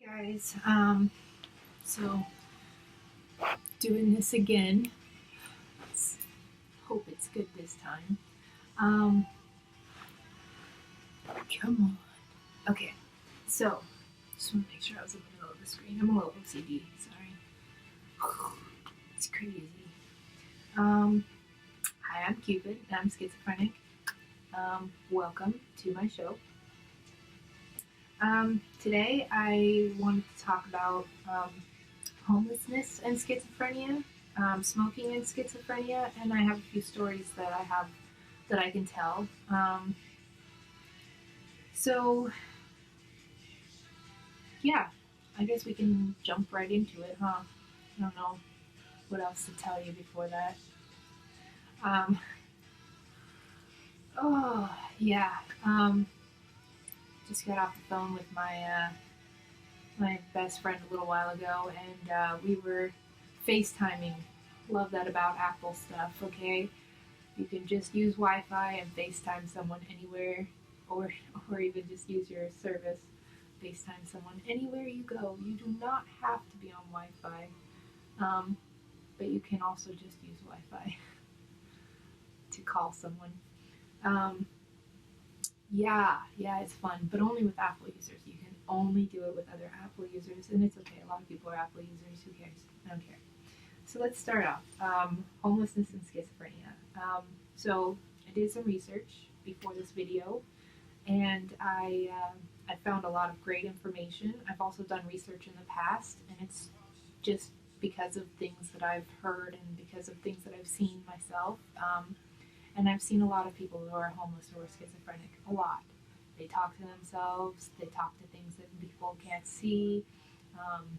Guys, so doing this again. Let's hope it's good this time. Um, Come on. Okay, so just want to make sure I was in the middle of the screen. I'm a little OCD. Sorry. It's crazy. Um, Hi, I'm Cupid. I'm schizophrenic. Welcome to my show. Today I wanted to talk about homelessness and schizophrenia, smoking and schizophrenia, and I have a few stories that I can tell. So yeah, I guess we can jump right into it, huh? I don't know what else to tell you before that. Um, oh yeah, um, just got off the phone with my best friend a little while ago, and we were FaceTiming. Love that about Apple stuff. Okay, you can just use Wi-Fi and FaceTime someone anywhere, or or even just use your service. FaceTime someone anywhere you go. You do not have to be on Wi-Fi, um, but you can also just use Wi-Fi to call someone. Um, yeah, it's fun, but only with Apple users. You can only do it with other Apple users, and it's okay. A lot of people are Apple users. Who cares? I don't care. So let's start off. Homelessness and schizophrenia. So I did some research before this video, and I found a lot of great information. I've also done research in the past, and it's just because of things that I've heard and because of things that I've seen myself. And I've seen a lot of people who are homeless who are schizophrenic. A lot. They talk to themselves. They talk to things that people can't see. Um,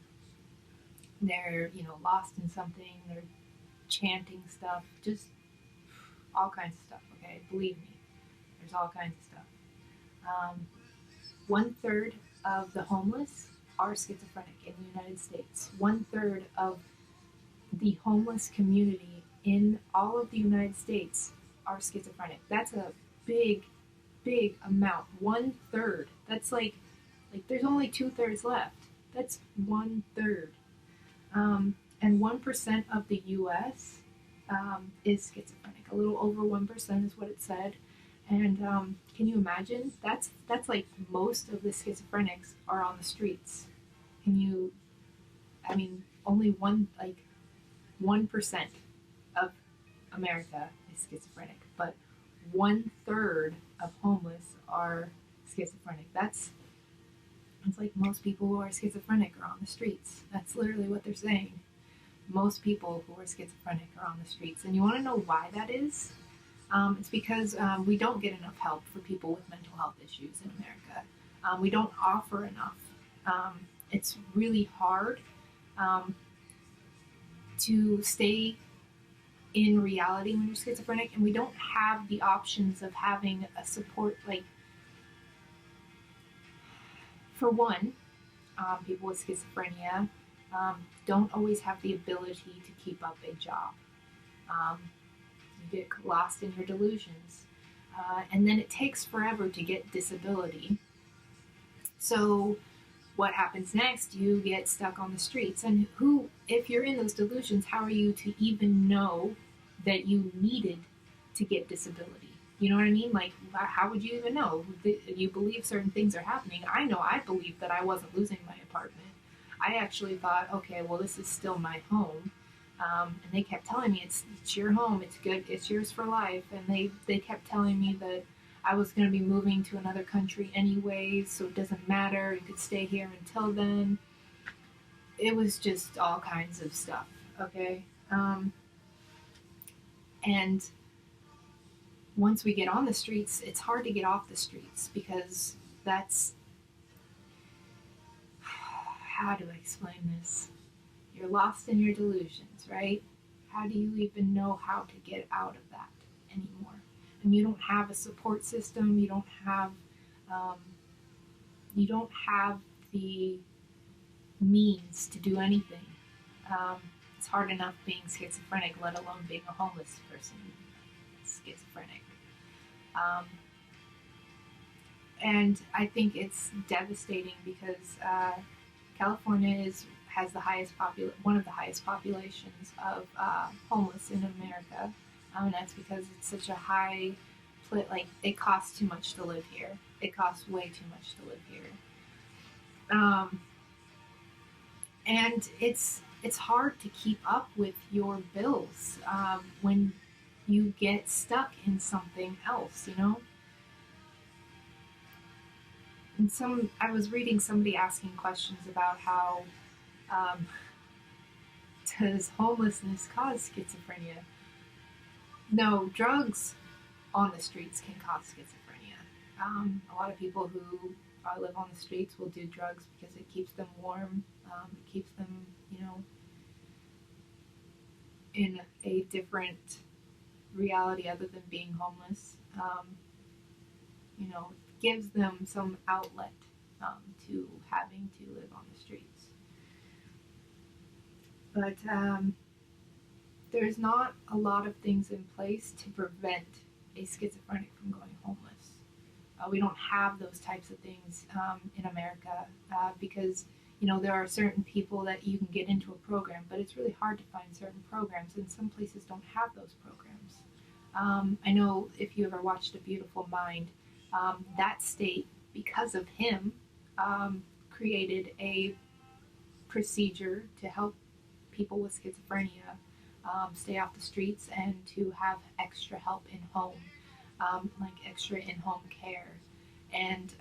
they're lost in something. They're chanting stuff. Just all kinds of stuff. Okay, believe me, there's all kinds of stuff. Um, 1/3 of the homeless are schizophrenic in the United States. 1/3 of the homeless community in all of the United States are schizophrenic. That's a big, big amount. 1/3. That's like there's only 2/3 left. That's 1/3. And 1% of the U.S. Is schizophrenic. A little over 1% is what it said. And can you imagine? That's like most of the schizophrenics are on the streets. Can you? I mean, only 1% of America is schizophrenic, but 1/3 of homeless are schizophrenic. It's like most people who are schizophrenic are on the streets. That's literally what they're saying. Most people who are schizophrenic are on the streets. And you want to know why that is? It's because we don't get enough help for people with mental health issues in America. We don't offer enough. It's really hard um, to stay in reality when you're schizophrenic, and we don't have the options of having a support. Like, for one, people with schizophrenia don't always have the ability to keep up a job. Um, you get lost in your delusions. And then it takes forever to get disability. So, what happens next? You get stuck on the streets. And if you're in those delusions, how are you to even know that you needed to get disability? You know what I mean? Like, how would you even know? You believe certain things are happening. I know I believed that I wasn't losing my apartment. I actually thought, okay, well, this is still my home. And they kept telling me it's your home, it's good, it's yours for life. And they kept telling me that I was going to be moving to another country anyways, so it doesn't matter. You could stay here until then. It was just all kinds of stuff, okay? And once we get on the streets, it's hard to get off the streets because that's how do I explain this? You're lost in your delusions, right? How do you even know how to get out of that anymore? And you don't have a support system. Um, you don't have the means to do anything. Um, it's hard enough being schizophrenic, let alone being a homeless person schizophrenic. Um, and I think it's devastating because California has one of the highest populations of homeless in America. And that's because it's such a like it costs too much to live here. It costs way too much to live here. Um, and it's hard to keep up with your bills when you get stuck in something else, you know. And I was reading somebody asking questions about how um, does homelessness cause schizophrenia? No, drugs on the streets can cause schizophrenia. A lot of people who live on the streets will do drugs because it keeps them warm. It keeps them, in a different reality other than being homeless. Gives them some outlet to having to live on the streets. But there's not a lot of things in place to prevent a schizophrenic from going homeless. We don't have those types of things in America because there are certain people that you can get into a program, but it's really hard to find certain programs, and some places don't have those programs. I know if you ever watched A Beautiful Mind, that state, because of him, created a procedure to help people with schizophrenia stay off the streets and to have extra help in home, like extra in-home care. And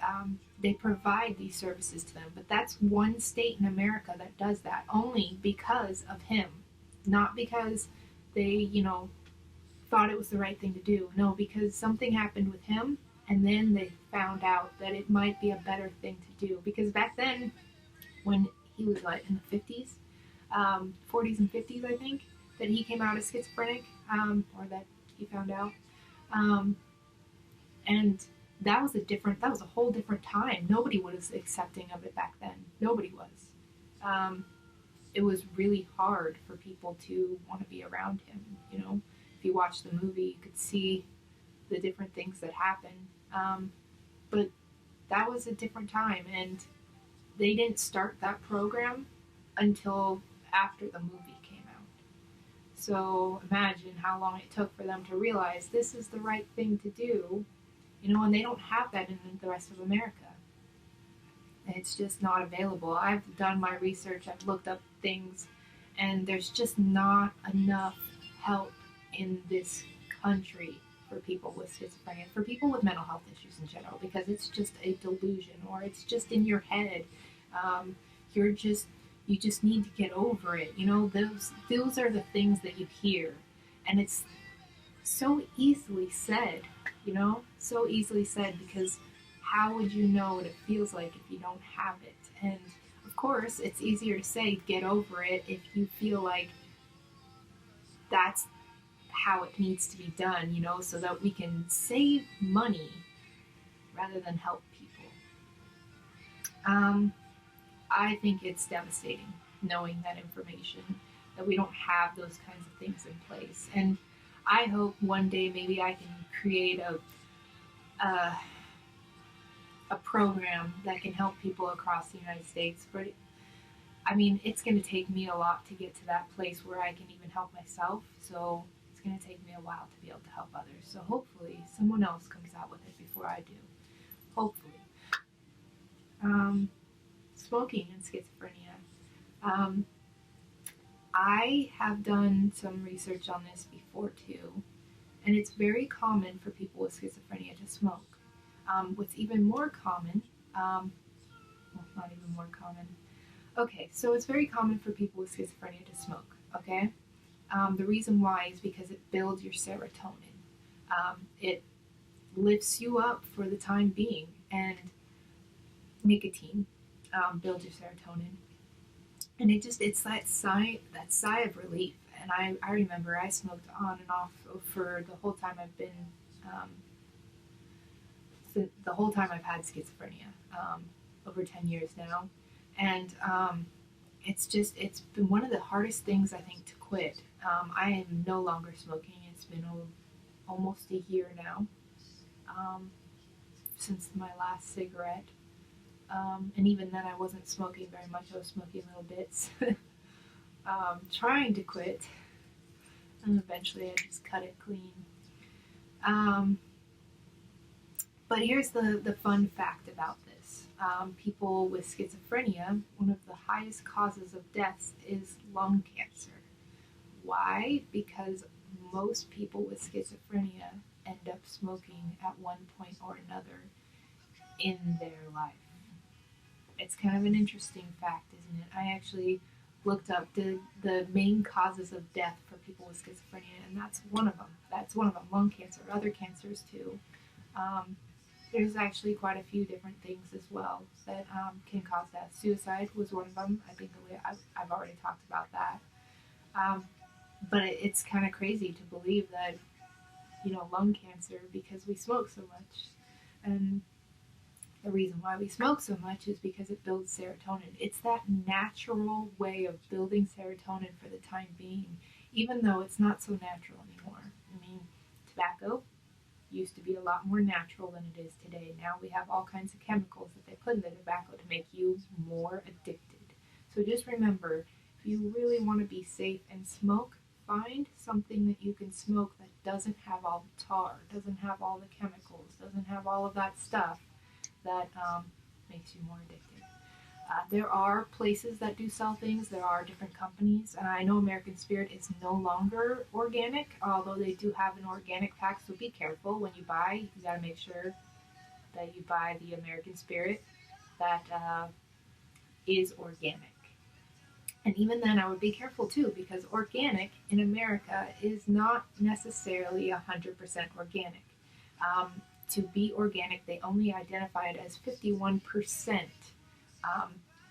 they provide these services to them. But that's one state in America that does that, only because of him. Not because they, thought it was the right thing to do. No, because something happened with him, and then they found out that it might be a better thing to do. Because back then, when he was in the 50s, 40s and 50s, I think, that he came out as schizophrenic, or that he found out. And that was a whole different time. Nobody was accepting of it back then. Nobody was. It was really hard for people to want to be around him. If you watch the movie, you could see the different things that happened. But that was a different time, and they didn't start that program until after the movie came out. So imagine how long it took for them to realize this is the right thing to do, and they don't have that in the rest of America. It's just not available. I've done my research, I've looked up things, and there's just not enough help in this country for people with schizophrenia, for people with mental health issues in general, because it's just a delusion, or it's just in your head. You just need to get over it. Those are the things that you hear, and it's so easily said. So easily said, because how would you know what it feels like if you don't have it? And of course, it's easier to say get over it if you feel like that's how it needs to be done, so that we can save money rather than help people. I think it's devastating knowing that information, that we don't have those kinds of things in place. And I hope one day maybe I can create a program that can help people across the United States. But it's going to take me a lot to get to that place where I can even help myself. So it's going to take me a while to be able to help others. So hopefully someone else comes out with it before I do. Hopefully. Smoking and schizophrenia. I have done some research on this before too, and it's very common for people with schizophrenia to smoke. What's even more common, well, not even more common. Okay, so it's very common for people with schizophrenia to smoke, okay? The reason why is because it builds your serotonin. It lifts you up for the time being, and nicotine builds your serotonin. And it's that sigh of relief. And I remember I smoked on and off for the whole time I've been, the whole time I've had schizophrenia, over 10 years now. And it's been one of the hardest things, I think, to quit. I am no longer smoking. It's been almost a year now since my last cigarette. And even then, I wasn't smoking very much. I was smoking little bits, trying to quit, and eventually I just cut it clean. But here's the fun fact about this. People with schizophrenia, one of the highest causes of deaths is lung cancer. Why? Because most people with schizophrenia end up smoking at one point or another in their life. It's kind of an interesting fact, isn't it? I actually looked up the main causes of death for people with schizophrenia, and that's one of them. That's one of them, lung cancer, other cancers too. There's actually quite a few different things as well that can cause death. Suicide was one of them. I think I've already talked about that. But it's kind of crazy to believe that, lung cancer, because we smoke so much. And the reason why we smoke so much is because it builds serotonin. It's that natural way of building serotonin for the time being, even though it's not so natural anymore. I mean, tobacco used to be a lot more natural than it is today. Now we have all kinds of chemicals that they put in the tobacco to make you more addicted. So just remember, if you really want to be safe and smoke, find something that you can smoke that doesn't have all the tar, doesn't have all the chemicals, doesn't have all of that stuff that makes you more addicted. There are places that do sell things. There are different companies. I know American Spirit is no longer organic, although they do have an organic pack, so be careful when you buy. You got to make sure that you buy the American Spirit that is organic. And even then, I would be careful too, because organic in America is not necessarily 100% organic. To be organic, they only identify it as 51%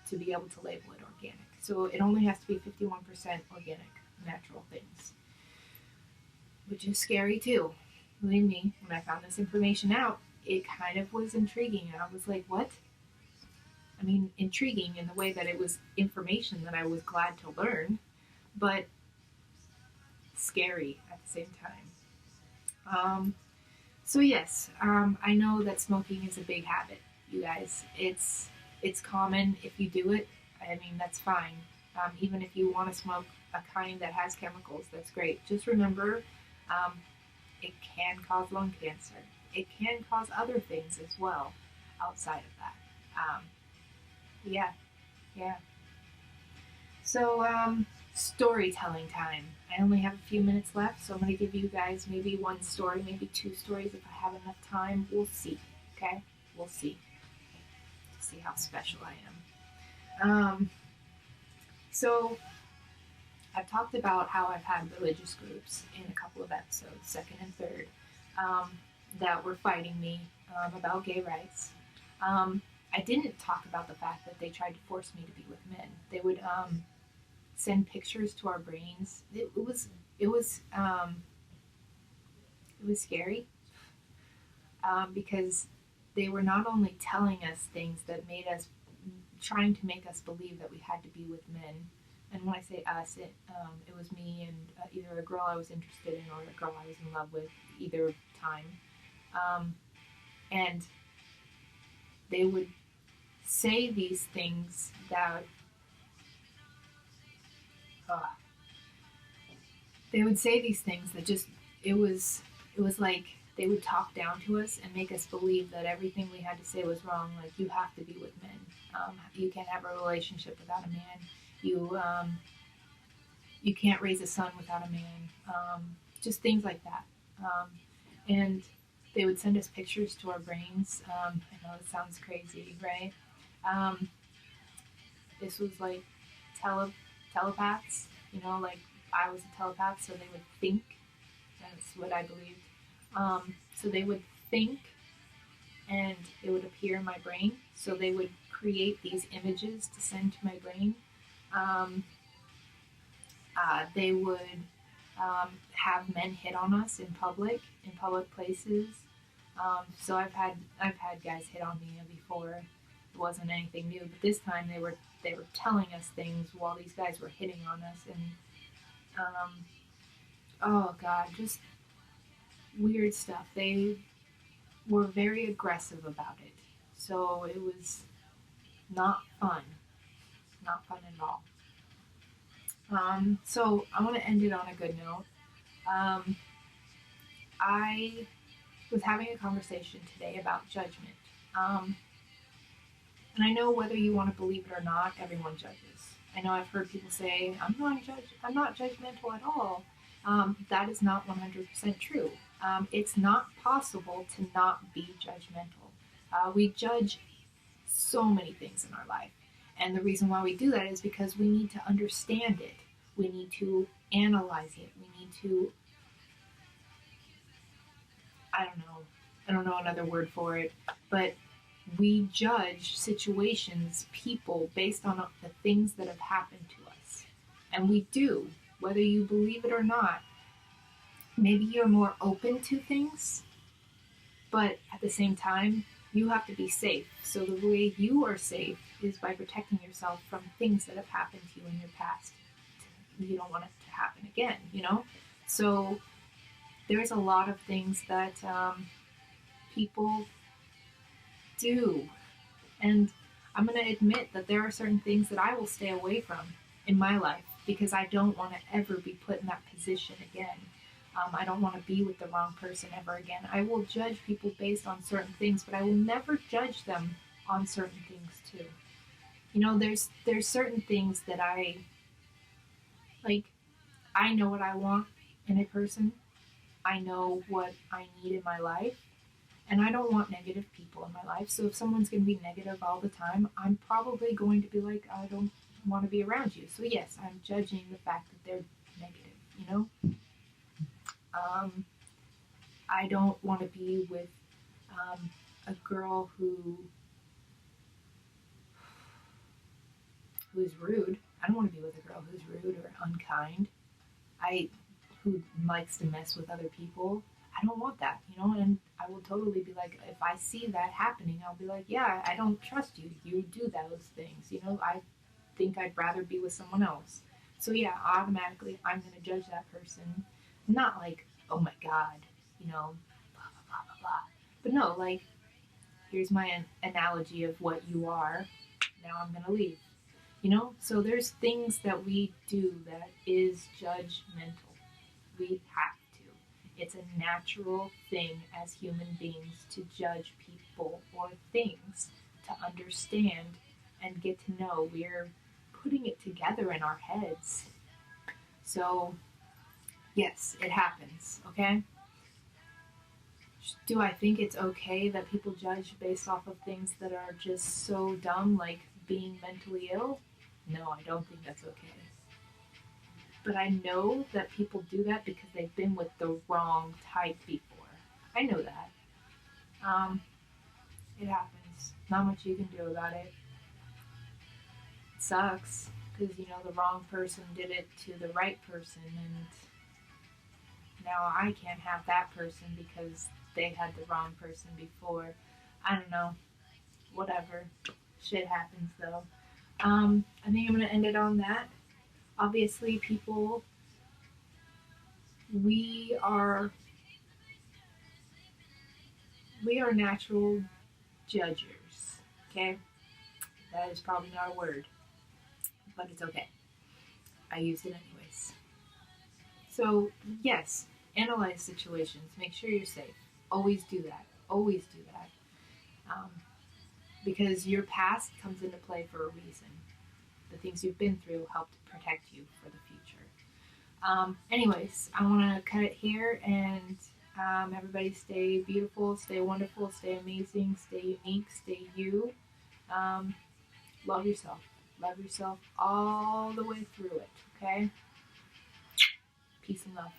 to be able to label it organic. So it only has to be 51% organic, natural things, which is scary too. Believe me, when I found this information out, it kind of was intriguing. And I was like, what? I mean, intriguing in the way that it was information that I was glad to learn, but scary at the same time. So yes, I know that smoking is a big habit, you guys. It's common if you do it. I mean, that's fine. Even if you want to smoke a kind that has chemicals, that's great. Just remember, it can cause lung cancer. It can cause other things as well outside of that. Yeah. So, storytelling time. I only have a few minutes left, so I'm going to give you guys maybe one story, maybe two stories if I have enough time. We'll see, okay? We'll see. See how special I am. So, I've talked about how I've had religious groups in a couple of episodes, second and third, that were fighting me about gay rights. I didn't talk about the fact that they tried to force me to be with men. They would send pictures to our brains. It was scary because they were not only telling us things that made us, trying to make us believe that we had to be with men. And when I say us, it was me and either a girl I was interested in or a girl I was in love with, either time. And they would say these things that just it was like they would talk down to us and make us believe that everything we had to say was wrong. Like, you have to be with men. You can't have a relationship without a man. You can't raise a son without a man. Just things like that. And they would send us pictures to our brains. I know it sounds crazy, right? This was like telepaths, like I was a telepath, so they would think. That's what I believed. So they would think, and it would appear in my brain. So they would create these images to send to my brain. They would have men hit on us in public places. So I've had guys hit on me before. It wasn't anything new, but this time they were telling us things while these guys were hitting on us, and oh god, just weird stuff. They were very aggressive about it. So it was Not fun. Not fun at all. So I want to end it on a good note. Um, I was having a conversation today about judgment. Um, and I know whether you want to believe it or not, everyone judges. I know I've heard people say, I'm not judgmental at all. That is not 100% true. It's not possible to not be judgmental. We judge so many things in our life. And the reason why we do that is because we need to understand it. We need to analyze it. We need to, I don't know, I don't know another word for it, but we judge situations, people, based on the things that have happened to us. And we do, whether you believe it or not. Maybe you're more open to things, but at the same time, you have to be safe. So the way you are safe is by protecting yourself from things that have happened to you in your past. You don't want it to happen again, you know? So there's a lot of things that people do. And I'm going to admit that there are certain things that I will stay away from in my life because I don't want to ever be put in that position again. I don't want to be with the wrong person ever again. I will judge people based on certain things, but I will never judge them on certain things too. You know, there's certain things that I like. I know what I want in a person. I know what I need in my life, and I don't want negative people in my life. So if someone's going to be negative all the time, I'm probably going to be like, I don't want to be around you. So yes, I'm judging the fact that they're negative. You know. Um, I don't want to be with a girl who's rude. I don't want to be with a girl who's rude or unkind. I who likes to mess with other people. I don't want that, you know. And I will totally be like, if I see that happening, I'll be like, yeah, I don't trust you. You do those things, you know. I think I'd rather be with someone else. So yeah, automatically I'm gonna judge that person. Not like, oh my god, you know, blah blah blah blah blah. But no, like, here's my analogy of what you are. Now I'm gonna leave. You know, so there's things that we do that is judgmental. We have to. It's a natural thing as human beings to judge people or things, to understand and get to know. We're putting it together in our heads. So, yes, it happens, okay? Do I think it's okay that people judge based off of things that are just so dumb, like being mentally ill? No, I don't think that's okay. But I know that people do that because they've been with the wrong type before. I know that. Um, it happens. Not much you can do about it. It sucks because, you know, the wrong person did it to the right person, and now I can't have that person because they had the wrong person before. I don't know. Whatever. Shit happens though. I think I'm gonna end it on that. Obviously, people, we are we are natural judgers. Okay, that is probably not a word, but it's okay. I used it anyways. So yes, analyze situations. Make sure you're safe. Always do that. Always do that. Um, because your past comes into play for a reason. The things you've been through help to protect you for the future. Anyways, I want to cut it here, and everybody stay beautiful, stay wonderful, stay amazing, stay unique, stay you. Um, love yourself. Love yourself all the way through it, okay? Peace and love.